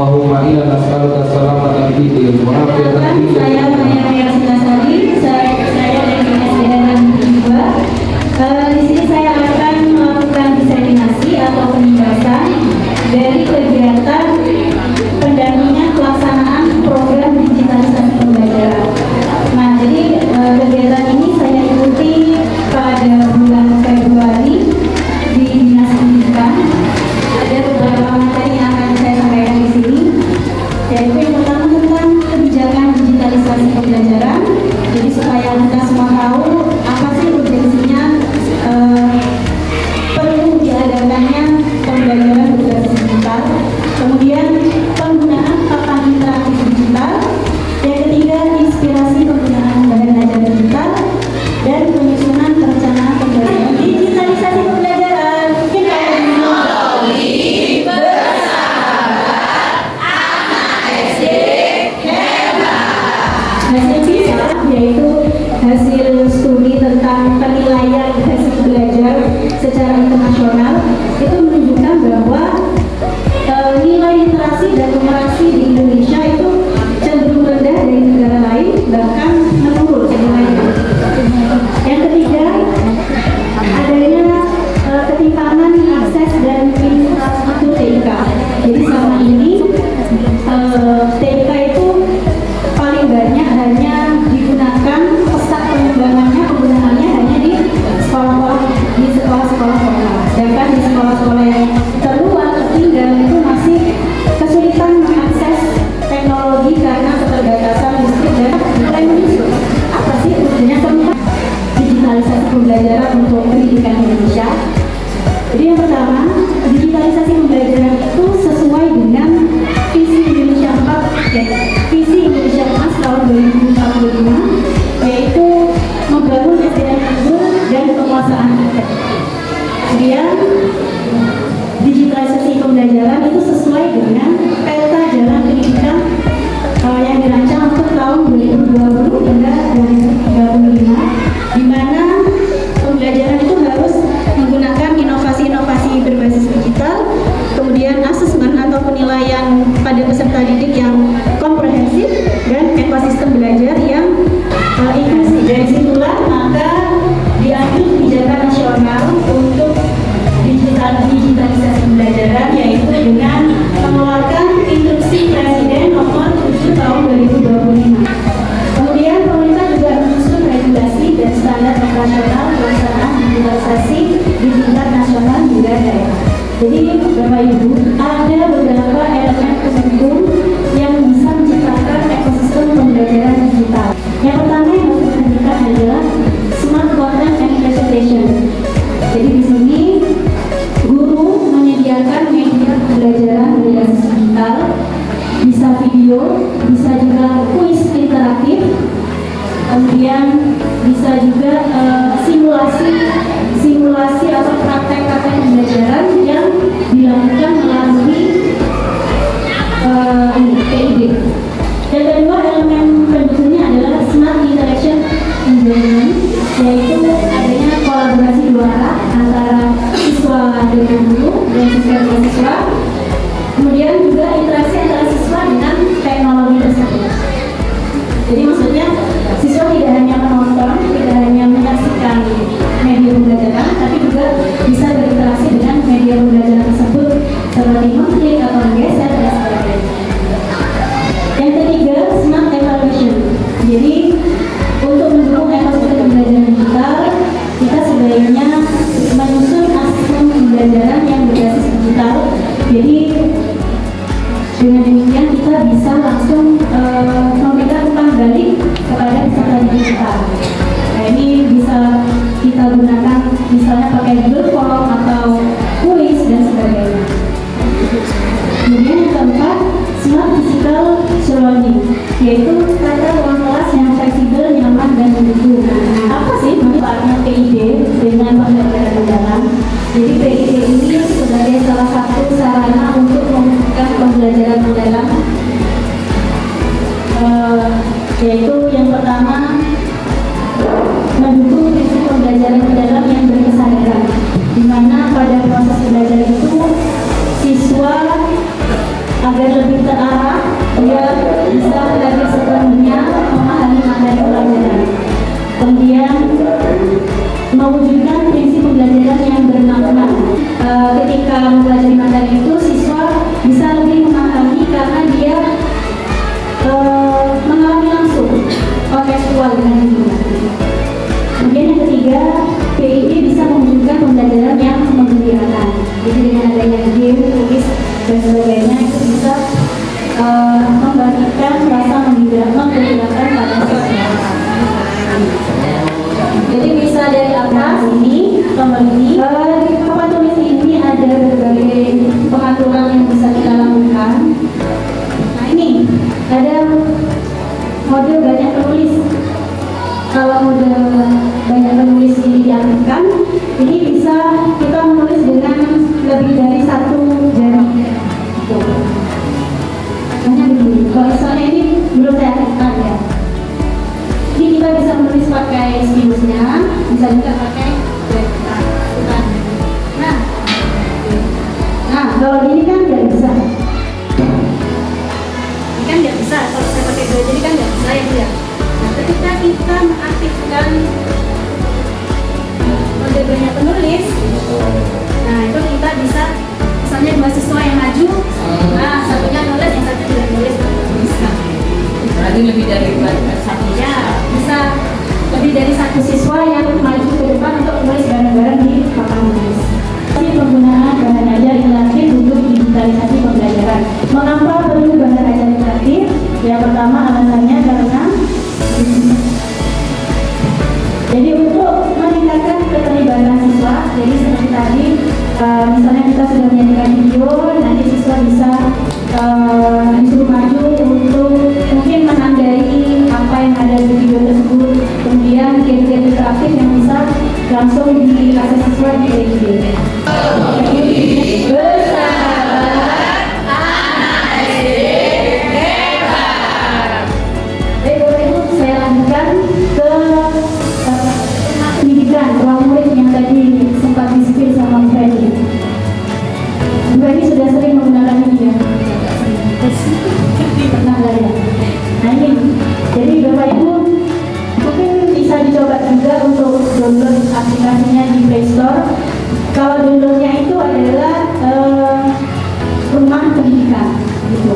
Allahumma inna nas'aluka salamatan fid din wa afiyatan fid din. Saya Maya Sintasari, saya dari SDN 2. Di sini saya akan melakukan diseminasi atau penindasan dari kegiatan pendampingan pelaksanaan program digitalisasi pembelajaran. Nah, jadi kegiatan ini saya ikuti pada bulan Februari di Dinas Pendidikan. Ada beberapa materi yang akan saya sampaikan di sini, yaitu yang pertama tentang kebijakan digitalisasi pembelajaran. Jadi supaya kita semua tahu apa sih urgensinya perlu diadakannya pembelajaran berbasis digital. Kemudian penggunaan papan interaktif digital. Yang ketiga, inspirasi penggunaan bahan ajar digital dan penyusunan perencanaan pembelajaran digitalisasi pembelajaran. Mungkin hasil PISA, yaitu hasil studi tentang penilaian hasil belajar secara internasional, itu menunjukkan bahwa nilai literasi dan numerasi di Indonesia itu cenderung rendah dari negara lain, bahkan menurun nilainya. Yang ketiga, adanya ketimpangan akses dan infrastruktur TIK. Jadi selama ini TIK itu paling banyak hanya digunakan, pesat pengembangannya, penggunaannya hanya di sekolah-sekolah kota. Sedangkan di sekolah-sekolah yang terluar, tertinggal itu masih kesulitan mengakses teknologi karena keterbatasan listrik dan mulai menyusul. Apa sih urgensinya tentang digitalisasi pembelajaran untuk pendidikan Indonesia? Jadi yang pertama, digitalisasi pembelajaran itu sesuai dengan visi Indonesia 4, visi Indonesia Emas tahun 2045, yaitu membangun SDM unggul dan penguasaan internet. Kemudian digitalisasi pembelajaran itu sesuai dengan peta jalan pendidikan yang dirancang untuk tahun 2020 hingga 2035, di mana pembelajaran itu harus menggunakan inovasi-inovasi berbasis digital, kemudian asesmen atau penilaian pada peserta didik yang komprehensif, dan ekosistem belajar yang inklusif. Dari situlah maka diambil kebijakan nasional untuk digitalisasi pembelajaran, yaitu dengan mengeluarkan instruksi Presiden nomor 7 tahun 2025. Kemudian pemerintah juga menyusun regulasi dan standar operasional pelaksanaan digitalisasi di tingkat nasional hingga daerah. Jadi Bapak Ibu, ada beberapa elemen pendukung yang bisa menciptakan ekosistem pembelajaran digital. Yang pertama yang harus diperhatikan adalah smart content and presentation. Jadi di sini guru menyediakan media pembelajaran berbasis digital, bisa video, bisa juga kuis interaktif, kemudian bisa juga simulasi atau praktek-praktek pembelajaran yang dilakukan melalui PID. Dan kedua elemen pendukungnya adalah smart interaction environment, yaitu adanya kolaborasi dua arah antara siswa dengan guru dan siswa dengan siswa. Kemudian juga interaksi antara siswa dengan teknologi tersebut. Jadi maksudnya siswa tidak hanya menonton, tidak hanya menyaksikan media pembelajaran, tapi juga bisa berinteraksi dengan media pembelajaran tersebut seperti mengklik atau menggeser dan sebagainya. Yang ketiga, smart evaluation. Jadi untuk mendukung ekosistem pembelajaran digital, kita sebaiknya menyusun asesmen pembelajaran yang berbasis digital. Jadi dengan demikian kita bisa langsung memberikan umpan balik kepada peserta didik kita. Nah, ini bisa kita gunakan misalnya pakai Google Form atau kuis dan sebagainya. Kemudian yang keempat, smart physical surrounding, yaitu tata ruang kelas yang fleksibel, nyaman dan mendukung. Apa sih manfaatnya PID dengan pembelajaran mendalam? Jadi PID ini sebagai salah satu sarana untuk memudahkan pembelajaran mendalam, yaitu yang pertama mendukung prinsip pembelajaran mendalam yang berkesadaran, di mana pada proses belajar itu siswa agar lebih antara dia bisa belajar sepenuhnya memahami materi pelajaran, kemudian mewujudkan prinsip pembelajaran yang bermakna. Ketika mempelajari materi itu, siswa bisa lebih memahami karena dia mengalami langsung kontekstual dengan lingkungan. Kemudian yang ketiga, PID bisa mewujudkan pembelajaran yang menggembirakan. Jadi dengan adanya game, tulis, dan sebagainya itu bisa membangkitkan rasa menggembirakan pada siswa. Jadi bisa dari atas ini kembali di papan tulis ini ada berbagai pengaturan yang bisa kita lakukan. Nah ini ada mode banyak penulis. Kalau mode banyak penulis ini diaktifkan, ini bisa kita menulis dengan lebih dari satu jari. Contohnya begini, kalau misalnya ini belum saya aktifkan ya. Ini kita bisa menulis pakai stilusnya, bisa juga pakai pena. Nah, kalau ini kan nggak bisa. Ini kan nggak bisa. Kalau saya pakai dua jari kan nggak bisa ya. Nah, ketika kita mengaktifkan mode banyak penulis, nah itu kita bisa, misalnya dua siswa yang maju, nah satunya nulis, yang satu tidak nulis, bisa. Berarti lebih dari satu Ya, bisa lebih dari satu siswa yang maju ke depan untuk menulis bareng-bareng di papan tulis. Penggunaan bahan ajar interaktif untuk digitalisasi pembelajaran. Mengapa perlu bahan ajar interaktif? Yang pertama alasannya karena jadi untuk meningkatkan keterlibatan siswa. Jadi seperti tadi, misalnya kita sudah menyanyikan video, nanti siswa bisa disuruh maju untuk mungkin menandai apa yang ada di video tersebut. Kemudian game-game interaktif yang bisa langsung dikasih siswa di video. Ruang murid yang tadi sempat disiplin sama Freddy. Freddy sudah sering menggunakan ini ya. Pernah nggak ya? Nah ini, jadi Bapak Ibu mungkin bisa dicoba juga untuk download aplikasinya di Play Store. Kalau downloadnya itu adalah rumah pendidikan, gitu.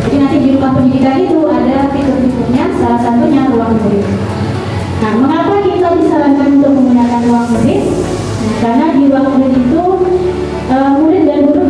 Jadi nanti di rumah pendidikan itu ada fitur-fiturnya, salah satunya ruang murid. Nah, mengapa kita disarankan untuk menggunakan ruang murid? Nah, karena di ruang murid itu murid dan guru